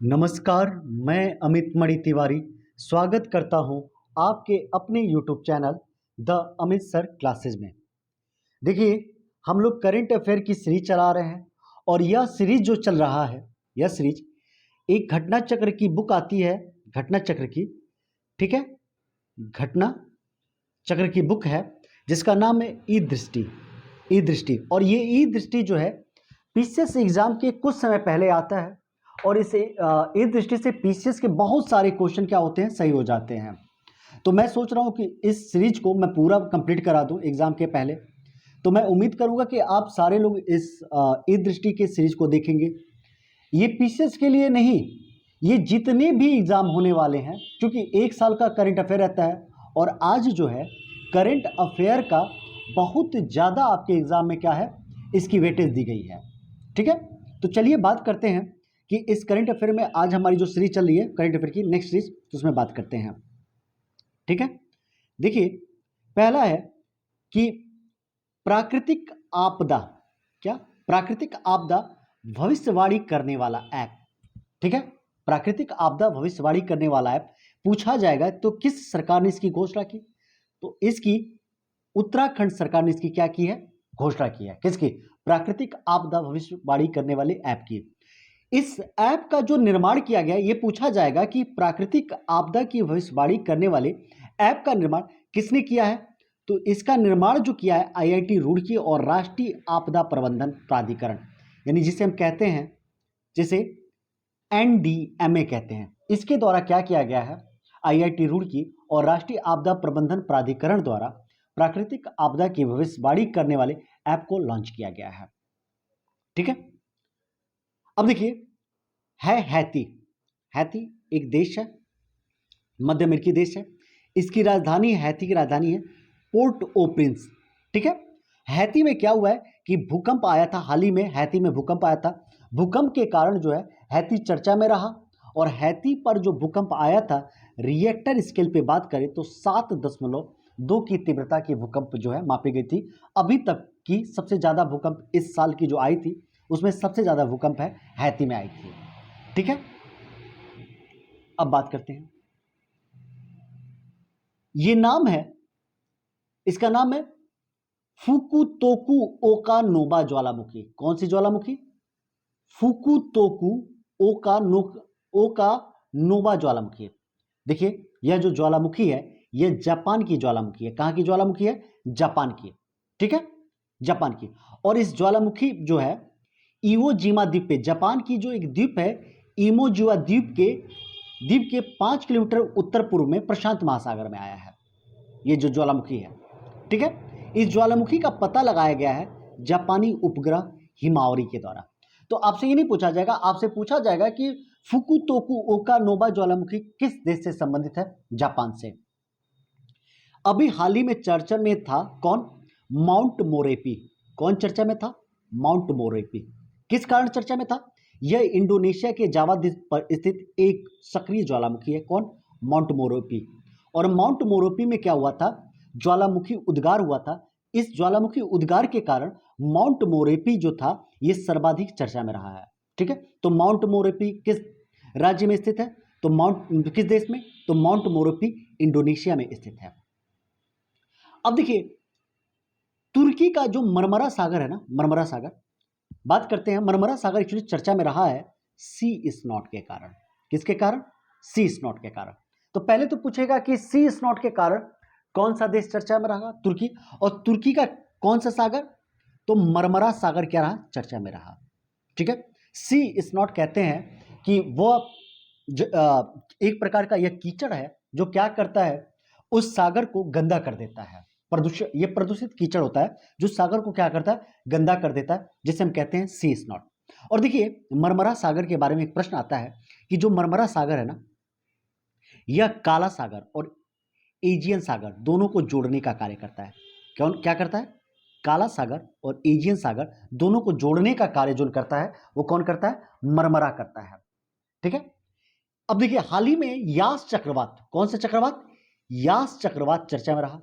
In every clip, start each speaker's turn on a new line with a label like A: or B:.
A: नमस्कार, मैं अमित मणि तिवारी स्वागत करता हूं आपके अपने YouTube channel the Amit sir classes में। देखिए, हम लोग करंट अफेयर की सीरीज चला रहे हैं और यह सीरीज जो चल रहा है, यह सीरीज एक घटना चक्र की बुक आती है, घटना चक्र की, ठीक है, घटना चक्र की बुक है जिसका नाम है ई दृष्टि। ई दृष्टि, और ये ई दृष्टि जो है पीसीएस एग्जाम के कुछ समय पहले आता है और इस ई दृष्टि से पीसीएस के बहुत सारे क्वेश्चन क्या होते हैं, सही हो जाते हैं। तो मैं सोच रहा हूँ कि इस सीरीज को मैं पूरा कंप्लीट करा दूं एग्जाम के पहले। तो मैं उम्मीद करूंगा कि आप सारे लोग इस ई दृष्टि के सीरीज को देखेंगे। ये पीसीएस के लिए नहीं, ये जितने भी एग्जाम होने वाले हैं, क्योंकि एक साल का करंट अफेयर रहता है और आज जो है करंट अफेयर का बहुत ज़्यादा आपके एग्जाम में क्या है, इसकी वेटेज दी गई है। ठीक है, तो चलिए बात करते हैं कि इस करंट अफेयर में आज हमारी जो सीरीज चल रही है करंट अफेयर की नेक्स्ट सीरीज, तो उसमें बात करते हैं। ठीक है, देखिए, पहला है कि प्राकृतिक आपदा, क्या प्राकृतिक आपदा भविष्यवाणी करने वाला ऐप। ठीक है, प्राकृतिक आपदा भविष्यवाणी करने वाला ऐप पूछा जाएगा तो किस सरकार ने इसकी घोषणा की, तो इसकी उत्तराखंड सरकार ने इसकी क्या की है, घोषणा की है। किसकी? प्राकृतिक आपदा भविष्यवाणी करने वाले ऐप की। इस ऐप का जो निर्माण किया गया, ये पूछा जाएगा कि प्राकृतिक आपदा की भविष्यवाणी करने वाले ऐप का निर्माण किसने किया है, तो इसका निर्माण जो किया है आईआईटी रुड़की और राष्ट्रीय आपदा प्रबंधन प्राधिकरण, यानी जिसे हम कहते हैं, जिसे एनडीएमए कहते हैं, इसके द्वारा क्या किया गया है, आईआईटी रुड़की और राष्ट्रीय आपदा प्रबंधन प्राधिकरण द्वारा प्राकृतिक आपदा की भविष्यवाणी करने वाले ऐप को लॉन्च किया गया है। ठीक है, अब देखिए, है हैती। हैती एक देश है, मध्य अमेरिकी देश है। इसकी राजधानी, हैती की राजधानी है पोर्ट ओ प्रिंस। ठीक है, हैती में क्या हुआ है कि भूकंप आया था, हाल ही में हैती में भूकंप आया था। भूकंप के कारण जो है हैती चर्चा में रहा और हैती पर जो भूकंप आया था, रिएक्टर स्केल पे बात करें तो 7.2 की तीव्रता की भूकंप जो है मापी गई थी। अभी तक की सबसे ज्यादा भूकंप इस साल की जो आई थी, उसमें सबसे ज्यादा भूकंप है हैती में आई थी। ठीक है, अब बात करते हैं, ये नाम है, इसका नाम है फुकुतोकु ओका नोबा ज्वालामुखी। कौन सी ज्वालामुखी? फुकुतोकु ओका नोबा ज्वालामुखी। देखिए, यह जो ज्वालामुखी है, यह जापान की ज्वालामुखी है। कहां की ज्वालामुखी है? जापान की। ठीक है, जापान की। और इस ज्वालामुखी जो है इवोजिमा द्वीप पे, जापान की जो एक द्वीप है इमोजिमा द्वीप के 5 किलोमीटर उत्तर पूर्व में प्रशांत महासागर में आया है ये जो ज्वालामुखी है। ठीक है, इस ज्वालामुखी का पता लगाया गया है जापानी उपग्रह हिमावरी के द्वारा। तो आपसे ये नहीं पूछा जाएगा, आपसे पूछा जाएगा कि फुकुतोकु ओका नोबा ज्वालामुखी किस देश से संबंधित है? जापान से। अभी हाल ही में चर्चा में था कौन? माउंट मोरेपी। कौन चर्चा में था? माउंट मोरेपी। किस कारण चर्चा में था? यह इंडोनेशिया के जावा द्वीप पर स्थित एक सक्रिय ज्वालामुखी है। कौन? माउंट मोरेपी। और माउंट मोरेपी में क्या हुआ था? ज्वालामुखी उद्गार हुआ था। इस ज्वालामुखी उद्गार के कारण माउंट मोरेपी जो था, यह सर्वाधिक चर्चा में रहा है। ठीक है, तो माउंट मोरेपी किस राज्य में स्थित है? तो माउंट किस देश में? तो माउंट मोरेपी इंडोनेशिया में स्थित है। अब देखिए, तुर्की का जो मरमरा सागर है ना, मरमरा सागर, बात करते हैं। मरमरा सागर एक्चुअली चर्चा में रहा है सी स्नॉट के कारण। किसके कारण? सी स्नॉट के कारण। तो पहले तो पूछेगा कि सी स्नॉट के कारण कौन सा देश चर्चा में रहा? तुर्की। और तुर्की का कौन सा सागर? तो मरमरा सागर क्या रहा? चर्चा में रहा। ठीक है, सी स्नॉट कहते हैं कि वो एक प्रकार का यह कीचड़ है जो क्या करता है, उस सागर को गंदा कर देता है। प्रदूषित, ये प्रदूषित कीचड़ होता है जो सागर को क्या करता है, गंदा कर देता है, जिसे हम कहते हैं सी स्नॉट। और देखिए, मरमरा सागर के बारे में एक प्रश्न आता है कि जो मरमरा सागर है ना, यह काला सागर और एजियन सागर दोनों को जोड़ने का कार्य करता है। कौन क्या करता है? काला सागर और एजियन सागर दोनों को जोड़ने का कार्य जो करता है, वो कौन करता है? मरमरा करता है। ठीक है, अब देखिए, हाल ही में यास चक्रवात, कौन सा चक्रवात? यास चक्रवात चर्चा में रहा।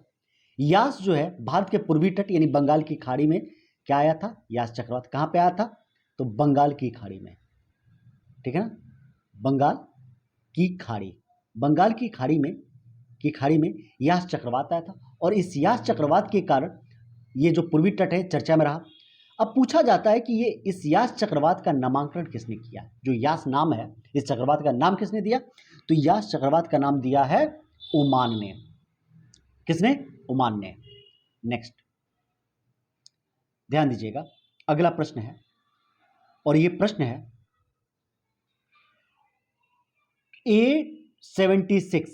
A: यास जो है भारत के पूर्वी तट यानी बंगाल की खाड़ी में क्या आया था? यास चक्रवात कहां पे आया था? तो बंगाल की खाड़ी में। ठीक है ना, बंगाल की खाड़ी। बंगाल की खाड़ी में यास चक्रवात आया था और इस यास चक्रवात के कारण ये जो पूर्वी तट है चर्चा में रहा। अब पूछा जाता है कि ये इस यास चक्रवात का नामकरण किसने किया? जो यास नाम है, इस चक्रवात का नाम किसने दिया? तो यास चक्रवात का नाम दिया है ओमान ने। किसने? ओमान ने। नेक्स्ट ध्यान दीजिएगा, अगला प्रश्न है और ये प्रश्न है A76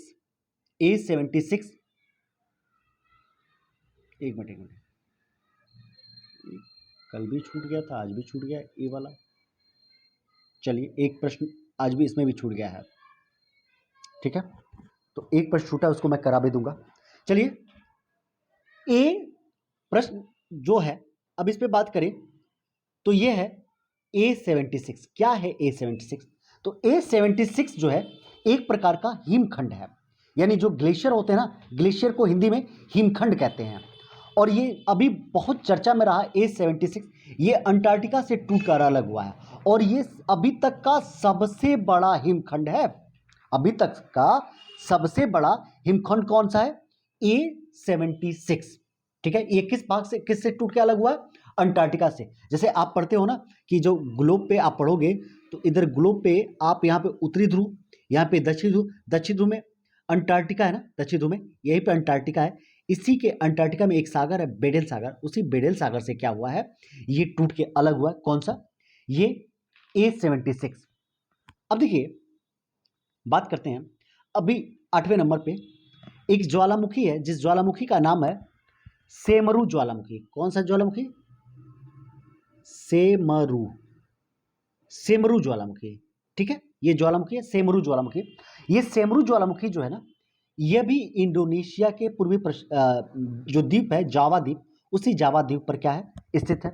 A: एक मिनट, कल भी छूट गया था, आज भी छूट गया ये वाला। चलिए एक प्रश्न आज भी इसमें भी छूट गया है, ठीक है, तो एक प्रश्न छूटा उसको मैं करा भी दूंगा। चलिए ए प्रश्न जो है, अब इस पे बात करें तो ये है A76। क्या है A76? तो A76 जो है एक प्रकार का हिमखंड है, यानी जो ग्लेशियर होते हैं ना, ग्लेशियर को हिंदी में हिमखंड कहते हैं। और ये अभी बहुत चर्चा में रहा A76। ये अंटार्कटिका से टूटकर अलग हुआ है और ये अभी तक का सबसे बड़ा हिमखंड है। अभी तक का सबसे बड़ा हिमखंड कौन सा है? A76, ठीक है। ये किस भाग से, किससे टूट के अलग हुआ है? अंटार्कटिका से। जैसे आप पढ़ते हो ना कि जो ग्लोब पे आप पढ़ोगे तो इधर ग्लोब पे आप यहाँ पे उत्तरी ध्रुव, यहाँ पे दक्षिण ध्रुव में अंटार्कटिका है ना, दक्षिण ध्रुव में यहीं पे अंटार्कटिका है। इसी के अंटार्कटिका में एक सागर है बेडेल सागर, उसी बेडेल सागर से क्या हुआ है, ये टूट के अलग हुआ है। कौन सा? ये A76। अब देखिए बात करते हैं अभी 8वें नंबर पे एक ज्वालामुखी है, जिस ज्वालामुखी का नाम है सेमरू ज्वालामुखी। कौन सा ज्वालामुखी? सेमरू ज्वालामुखी, ठीक है। ये ज्वालामुखी है सेमरू ज्वालामुखी। ये सेमरू ज्वालामुखी जो है ना, यह भी इंडोनेशिया के पूर्वी जो द्वीप है जावा द्वीप, उसी जावा द्वीप पर क्या है, स्थित है,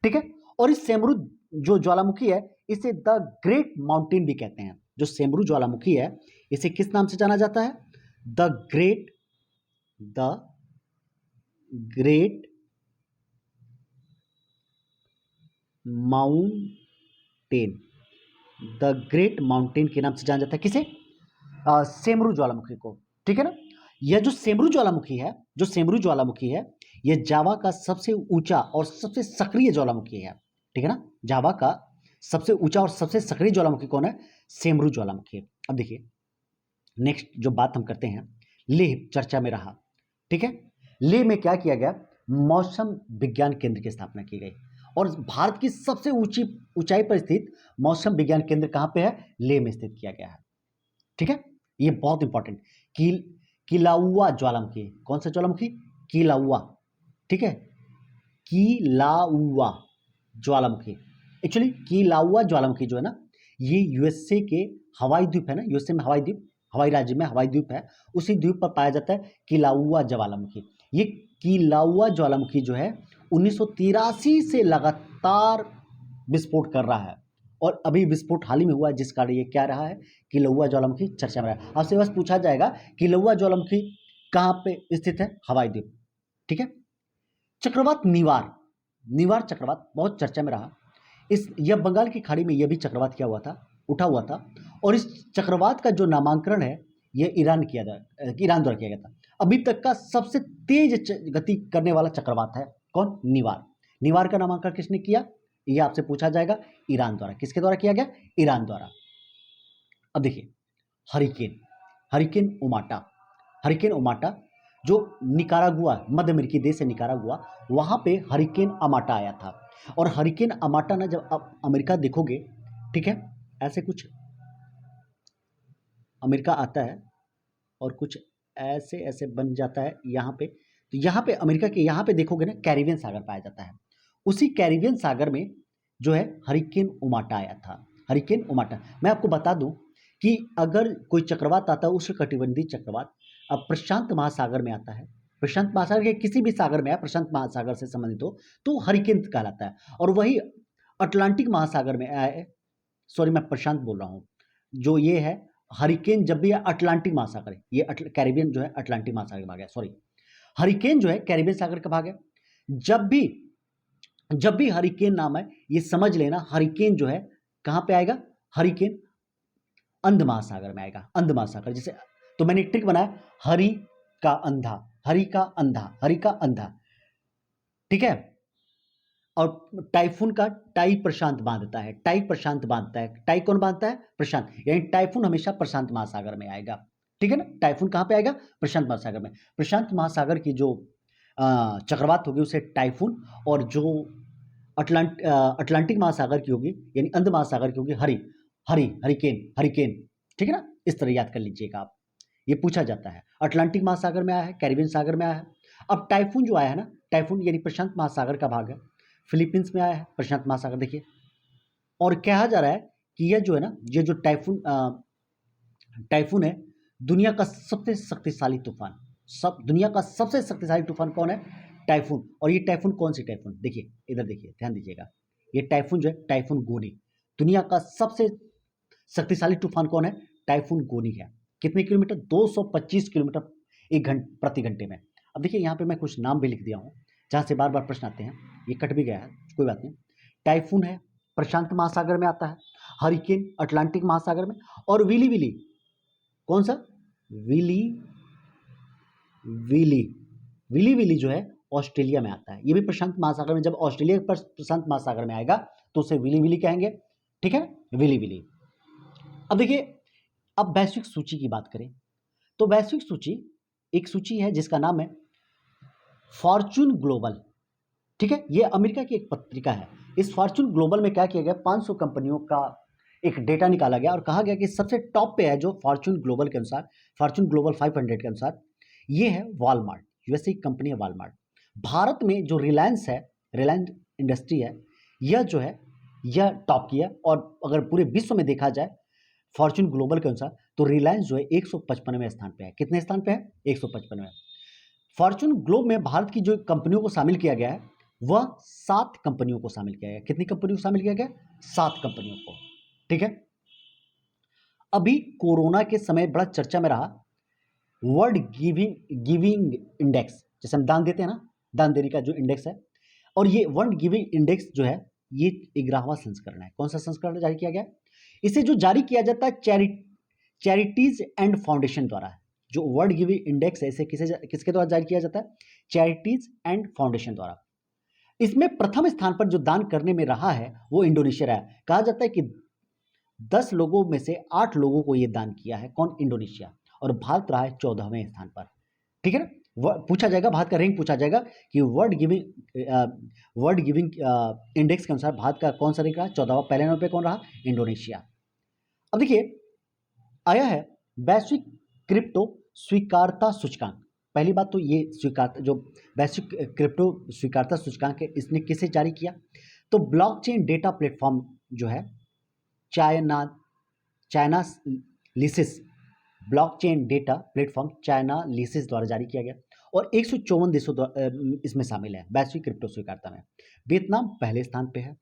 A: ठीक है। और इस सेमरू जो ज्वालामुखी है इसे द ग्रेट माउंटेन भी कहते हैं। जो सेमरू ज्वालामुखी है इसे किस नाम से जाना जाता है? The great mountain, the great mountain के नाम से जाना जाता है। किसे? सेमरू ज्वालामुखी को, ठीक है ना। यह जो सेमरू ज्वालामुखी है यह जावा का सबसे ऊंचा और सबसे सक्रिय ज्वालामुखी है, ठीक है ना। जावा का सबसे ऊंचा और सबसे सक्रिय ज्वालामुखी कौन है? सेमरू ज्वालामुखी। अब देखिए नेक्स्ट जो बात हम करते हैं, लेह चर्चा में रहा, ठीक है। लेह में क्या किया गया? मौसम विज्ञान केंद्र की स्थापना की गई और भारत की सबसे ऊंचाई पर स्थित मौसम विज्ञान केंद्र कहां पे है? लेह में स्थित किया गया है, ठीक है। ये बहुत इंपॉर्टेंट। किलाउआ ज्वालामुखी। कौन सा ज्वालामुखी? किलाउआ, ठीक है। किलाउआ ज्वालामुखी, एक्चुअली किलाउआ ज्वालामुखी जो है ना, ये यूएसए के हवाई द्वीप है ना, यूएसए में हवाई द्वीप, हवाई राज्य में हवाई द्वीप है, उसी द्वीप पर पाया जाता है किलाउआ ज्वालामुखी। ये किलाउआ ज्वालामुखी जो है 1983 से लगातार विस्फोट कर रहा है और अभी विस्फोट हाल ही में हुआ है, जिस कारण ये क्या रहा है, किलाउआ ज्वालामुखी चर्चा में रहा है। आपसे बस पूछा जाएगा किलाउआ ज्वालामुखी कहाँ पे स्थित है? हवाई द्वीप, ठीक है। चक्रवात निवार चक्रवात बहुत चर्चा में रहा। यह बंगाल की खाड़ी में यह भी चक्रवात क्या हुआ था, उठा हुआ था और इस चक्रवात का जो नामांकन है यह ईरान द्वारा किया गया था। अभी तक का सबसे तेज गति करने वाला चक्रवात है कौन? निवार का नामांकन किसने किया? यह आपसे पूछा जाएगा, ईरान द्वारा। किसके द्वारा किया गया? ईरान द्वारा। अब देखिए हरिकेन उमाटा जो निकारागुआ, मध्य अमेरिकी देश है निकारागुआ, वहां पे हरिकेन अमाटा आया था। और हरिकेन अमाटा ना, जब आप अमेरिका देखोगे, ठीक है, ऐसे कुछ अमेरिका आता है और कुछ ऐसे ऐसे बन जाता है यहाँ पे। तो यहाँ पे अमेरिका के यहाँ पे देखोगे ना, कैरिबियन सागर पाया जाता है। उसी कैरिबियन सागर में जो है हरिकेन उमाटा आया था। हरिकेन उमाटा, मैं आपको बता दूं कि अगर कोई चक्रवात आता है, उष्णकटिबंधीय चक्रवात, अब प्रशांत महासागर में आता है, प्रशांत महासागर के किसी भी सागर में है, प्रशांत महासागर से संबंधित हो तो हरिकेन कहलाता है। और वही अटलांटिक महासागर में आए, सॉरी मैं प्रशांत बोल रहा हूँ, जो ये है हरिकेन जब भी अटलांटिक महासागर है, ये कैरिबियन जो है अटलांटिक महासागर का भाग है, सॉरी हरिकेन जो है कैरिबियन सागर का भाग है। जब भी हरिकेन नाम है, ये समझ लेना हरिकेन जो है कहां पे आएगा? हरिकेन अंध महासागर में आएगा, अंध महासागर। जैसे तो मैंने एक ट्रिक बनाया, हरि का अंधा, हरि का अंधा, हरि का अंधा, ठीक है। और टाइफून का टाई प्रशांत बांधता है, टाई प्रशांत बांधता है, टाई कौन बांधता है? प्रशांत, यानी टाइफून हमेशा प्रशांत महासागर में आएगा, ठीक है ना। टाइफून कहां पे आएगा? प्रशांत महासागर में। प्रशांत महासागर की जो चक्रवात होगी उसे टाइफून, और जो अटलांटिक महासागर की होगी यानी अंध महासागर की होगी हरिकेन, हरिकेन, ठीक है ना। इस तरह याद कर लीजिएगा आप, ये पूछा जाता है। अटलांटिक महासागर में आया है, कैरिबियन सागर में आया है। अब टाइफून जो आया है ना, टाइफून यानी प्रशांत महासागर का भाग है, फिलीपींस में आया है प्रशांत महासागर, देखिए। और कहा जा रहा है कि यह जो है ना, ये जो टाइफून है, दुनिया का सबसे शक्तिशाली तूफान, दुनिया का सबसे शक्तिशाली तूफान कौन है? टाइफून। और ये टाइफून कौन सी टाइफून? देखिए इधर, देखिए ध्यान दीजिएगा, ये टाइफून जो है टाइफून गोनी, दुनिया का सबसे शक्तिशाली तूफान कौन है? टाइफून गोनी है। कितने किलोमीटर? 225 किलोमीटर प्रति घंटे में। अब देखिए यहाँ पे मैं कुछ नाम भी लिख दिया हूँ जहाँ से बार बार प्रश्न आते हैं, ये कट भी गया है, कोई बात नहीं। टाइफून है, प्रशांत महासागर में आता है, हरिकेन अटलांटिक महासागर में, और विली विली, कौन सा? विली विली, विली विली जो है ऑस्ट्रेलिया में आता है, ये भी प्रशांत महासागर में। जब ऑस्ट्रेलिया पर प्रशांत महासागर में आएगा तो उसे विली विली कहेंगे, ठीक है, विली विली। अब देखिए, अब वैश्विक सूची की बात करें तो वैश्विक सूची एक सूची है जिसका नाम है फॉर्च्यून ग्लोबल, ठीक है। ये अमेरिका की एक पत्रिका है। इस फॉर्च्यून ग्लोबल में क्या किया गया, 500 कंपनियों का एक डेटा निकाला गया और कहा गया कि सबसे टॉप पे है जो फॉर्च्यून ग्लोबल के अनुसार, फॉर्च्यून ग्लोबल 500 के अनुसार, ये है वॉलमार्ट, यूएसए की कंपनी है वॉलमार्ट। भारत में जो रिलायंस है, रिलायंस इंडस्ट्री है, यह जो है यह टॉप की है। और अगर पूरे विश्व में देखा जाए फॉर्च्यून ग्लोबल के अनुसार तो रिलायंस जो है 155वें स्थान पे है। कितने स्थान पे है? 155वें। फॉर्च्यून ग्लोब में भारत की जो कंपनियों को शामिल किया गया है वह 7 कंपनियों को शामिल किया गया। कितनी कंपनियों को शामिल किया गया? 7 कंपनियों को, ठीक है। अभी कोरोना के समय बड़ा चर्चा में रहा वर्ल्ड गिविंग इंडेक्स, जैसे हम दान देते हैं ना, दान देने का जो इंडेक्स है, और ये वर्ल्ड गिविंग इंडेक्स जो है ये 11वां संस्करण है। कौन सा संस्करण जारी किया गया? इसे जो जारी किया जाता है चैरिटीज एंड फाउंडेशन द्वारा। जो वर्ल्ड गिविंग इंडेक्स है इसे किसके द्वारा जारी किया जाता है? चैरिटीज एंड फाउंडेशन द्वारा। इसमें प्रथम स्थान पर जो दान करने में रहा है वो इंडोनेशिया रहा है। कहा जाता है कि 10 लोगों में से 8 लोगों को ये दान किया है। कौन? इंडोनेशिया। और भारत रहा है 14वें स्थान पर, ठीक है ना। पूछा जाएगा, भारत का रैंक पूछा जाएगा कि वर्ल्ड गिविंग इंडेक्स के अनुसार भारत का कौन सा रैंक रहा? 14वां। पहले नंबर पे कौन रहा? इंडोनेशिया। अब देखिए, आया है वैश्विक क्रिप्टो स्वीकारता सूचकांक। पहली बात तो ये जो वैश्विक क्रिप्टो स्वीकारता सूचकांक है, इसने किसे जारी किया? तो ब्लॉकचेन डेटा प्लेटफॉर्म जो है China lysis, blockchain data platform China lysis द्वारा जारी किया गया। और 154 देशों इसमें शामिल है वैश्विक क्रिप्टो स्वीकारता में। वियतनाम पहले स्थान पे है,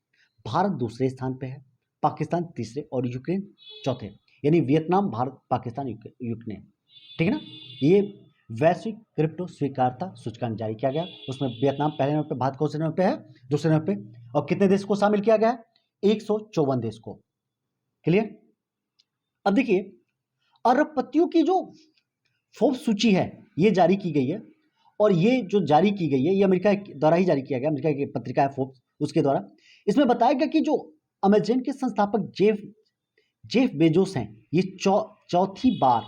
A: भारत दूसरे स्थान पे है, पाकिस्तान तीसरे और यूक्रेन चौथे। यानी वियतनाम, भारत, पाकिस्तान, यूक्रेन, ठीक है ना। ये वैश्विक क्रिप्टो स्वीकारता सूचकांक जारी किया गया। उसमें वियतनाम पहले नंबर पे, भारत कौन से नंबर पे है? दूसरे नंबर पे। और कितने देश को शामिल किया गया है? 154 देश को। क्लियर? अब देखिए, अरबपतियों की जो फोर्ब्स सूची है ये जारी की गई है। और ये जो जारी की गई है ये अमेरिका द्वारा ही जारी किया गया, अमेरिका की पत्रिका है फोर्ब्स, उसके द्वारा। इसमें बताया गया कि जो अमेज़न के संस्थापक जेफ बेजोस हैं, ये चौथी बार,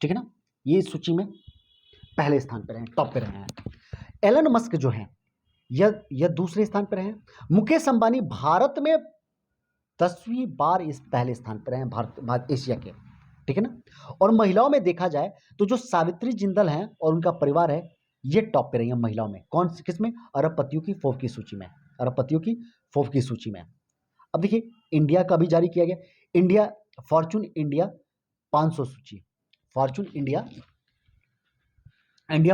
A: ठीक है ना, ये सूची में पहले स्थान पर रहे, टॉप पे रहे हैं। एलन मस्क जो है यह दूसरे स्थान पर रहे हैं। मुकेश अंबानी भारत में 10वीं बार इस पहले स्थान पर हैं, भारत एशिया के, ठीक है ना। और महिलाओं में देखा जाए तो जो सावित्री जिंदल हैं और उनका परिवार है ये टॉप पे रही है महिलाओं में। कौन सी? किसमें? अरबपतियों की फोर्ब्स की सूची में, अरबपतियों की फोर्ब्स की सूची में। अब देखिए, इंडिया का भी जारी किया गया, इंडिया फॉर्च्यून इंडिया 500 सूची, फॉर्च्यून इंडिया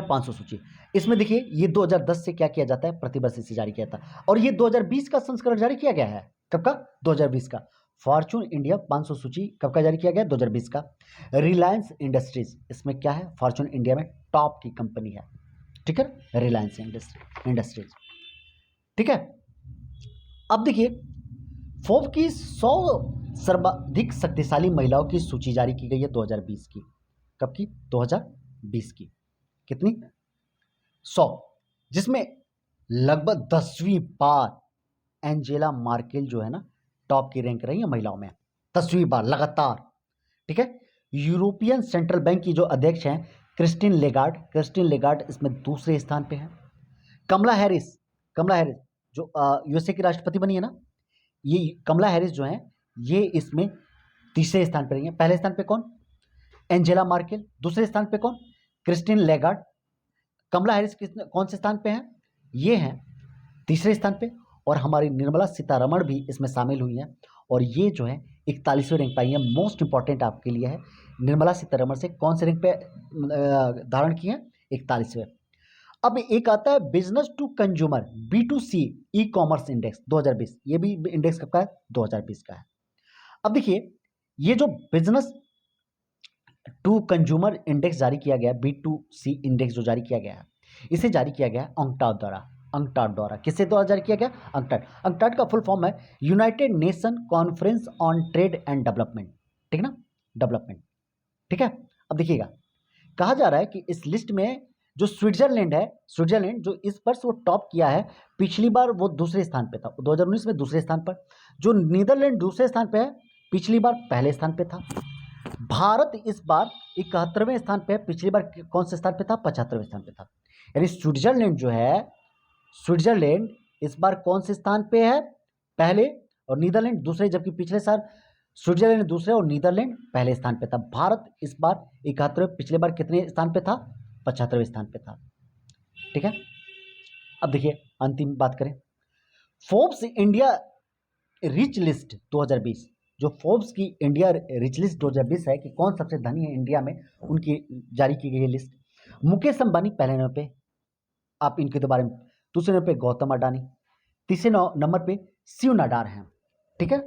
A: 500 सूची। इसमें देखिए ये 2010 से क्या किया जाता है? प्रतिवर्ष इसे जारी किया जाता है। और ये 2020 का संस्करण जारी किया गया है। कब का? 2020 का। फॉर्च्यून इंडिया 500 सूची कब का जारी किया गया? 2020 का। रिलायंस इंडस्ट्रीज इसमें क्या है? फॉर्च्यून इंडिया में टॉप की कंपनी है, ठीक है, रिलायंस इंडस्ट्रीज, ठीक है। अब देखिए, फोर्ब्स की 100 सर्वाधिक शक्तिशाली महिलाओं की सूची जारी की गई है 2020 की। कब की? 2020 की। कितनी? 100, जिसमें लगभग 10वीं बार एंजेला मार्केल जो है ना टॉप की रैंक रही है महिलाओं में, 10वीं बार लगातार। ठीक है। यूरोपियन सेंट्रल बैंक की जो अध्यक्ष हैं क्रिस्टिन लेगार्ड इसमें दूसरे स्थान पे है। कमला हैरिस जो यूएसए की राष्ट्रपति बनी है ना, ये कमला हैरिस जो है ये इसमें तीसरे स्थान पर रही है। पहले स्थान पे कौन? Angela Merkel. दूसरे स्थान पे कौन? Kristin Lagarde. कमला हैरिस कौन से स्थान पे हैं? ये हैं तीसरे स्थान पे। और हमारी निर्मला सीतारमण भी इसमें शामिल हुई हैं और ये जो है 41वें रैंक पाई है। मोस्ट इंपॉर्टेंट आपके लिए है, निर्मला सीतारमण से कौन से रैंक पे धारण की है? 41वें। अब एक आता है business to consumer B2C e commerce index 2020। ये भी इंडेक्स कब का है? 2020 का है। अब देखिए ये जो बिजनेस टू कंज्यूमर इंडेक्स जारी किया गया, B2C इंडेक्स जो जारी किया गया है, इसे जारी किया गया अंकटाड द्वारा। किससे द्वारा जारी किया गया? अंकटाड का फुल फॉर्म है United nation conference on trade and development. ठीक ना, डेवलपमेंट। ठीक है। अब देखिएगा कहा जा रहा है कि इस लिस्ट में जो स्विट्जरलैंड जो इस वर्ष वो टॉप किया है। पिछली बार वो दूसरे स्थान पे था, 2019 में दूसरे स्थान पर। जो नीदरलैंड दूसरे स्थान पे है, पिछली बार पहले स्थान पे था। भारत इस बार 71वें स्थान पे है, पिछली बार कौन से स्थान पे था? 75वें स्थान पे था। यानी स्विट्जरलैंड इस बार कौन से स्थान पे है? पहले, और नीदरलैंड दूसरे, जबकि पिछले साल स्विट्जरलैंड दूसरे और नीदरलैंड पहले स्थान पे था। भारत इस बार 71वें, पिछले बार कितने स्थान पे था? 75वें स्थान पे था। ठीक है। अब देखिए अंतिम बात करें, फोर्ब्स इंडिया रिच लिस्ट 2020। जो फोर्ब्स की इंडिया रिच लिस्ट 2020 है कि कौन सबसे धनी है इंडिया में, उनकी जारी की गई लिस्ट। मुकेश अंबानी पहले नंबर पे, आप इनके बारे में। दूसरे नंबर पे गौतम अडानी। तीसरे नंबर पे शिव नाडार हैं। ठीक है।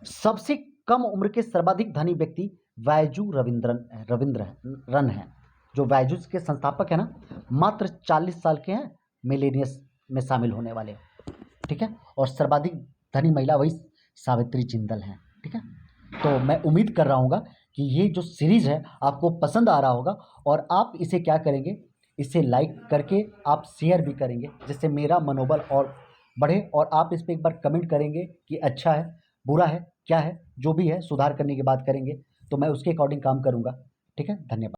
A: सबसे कम उम्र के सर्वाधिक धनी व्यक्ति बैजू रविंद्रन हैं, जो बैजू के संस्थापक है ना, मात्र 40 साल के हैं, मिलेनियस में शामिल होने वाले। ठीक है। और सर्वाधिक धनी महिला वही सावित्री जिंदल हैं। ठीक है। तो मैं उम्मीद कर रहा हूँ कि ये जो सीरीज़ है आपको पसंद आ रहा होगा और आप इसे क्या करेंगे, इसे लाइक करके आप शेयर भी करेंगे, जिससे मेरा मनोबल और बढ़े। और आप इस पर एक बार कमेंट करेंगे कि अच्छा है, बुरा है, क्या है, जो भी है सुधार करने की बात करेंगे, तो मैं उसके अकॉर्डिंग काम करूँगा। ठीक है। धन्यवाद।